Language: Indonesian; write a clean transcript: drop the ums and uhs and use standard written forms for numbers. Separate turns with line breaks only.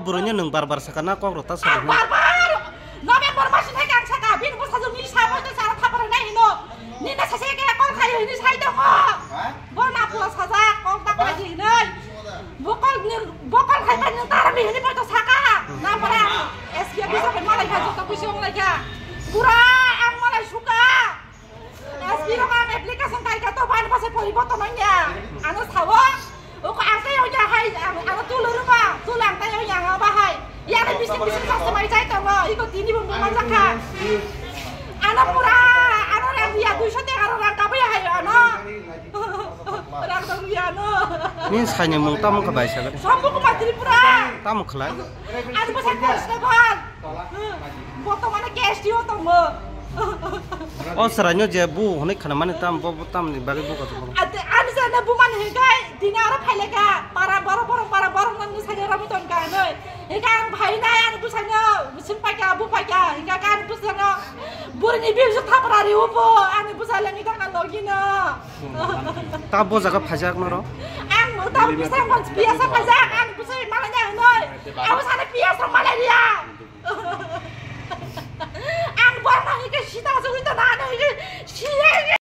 Burunya neng barbar sakana kok rotas sadana.
Barbar. November masih naik ang saka bin bus sajung ni sama itu cara tapar na ino. Ni na sase ke kong kayo ini sai dong ko. Bo na pula saja kong tak lagi ini. Bokol kai kan yang tarami ini pada saka. Na para SPA bisa kan malai ka jota pusiong lagi. Pura ang malai suka. SPA lo kan aplikasi kai ka to ban pasal poriboton nya. Anu sawo. Kok ate yo ya hai anu tulur ba. Tulang tayo yang bahai. Ya ada bising-bising customer saya tahu ikut ini membacakan. Anak pura, anak yang dia 200 karo orang kabe ya hayo anak. Orang tahu ya anak.
Ini hanya mengtam ke bahasa kan?
Sampai ke materi pura.
Tamu kelai.
Ada pasal kos depan. Foto mana cash dia tahu.
Oh seranya jebu, ini karena mana tam di bagi buka tu.
Ada sana buman hegai, dinar apa lega, para barang nanti saja ramu tuan kan, hegai bahai naya anu busanya, musim pakai abu pakai, hegai kan busanya, burni biar sudah perari upo, anu busanya kita kan lagi na.
Tabu jaga pajak noro?
Anu tabu bisa biasa pajak, anu busanya malahnya anu, aku sana biasa malah dia.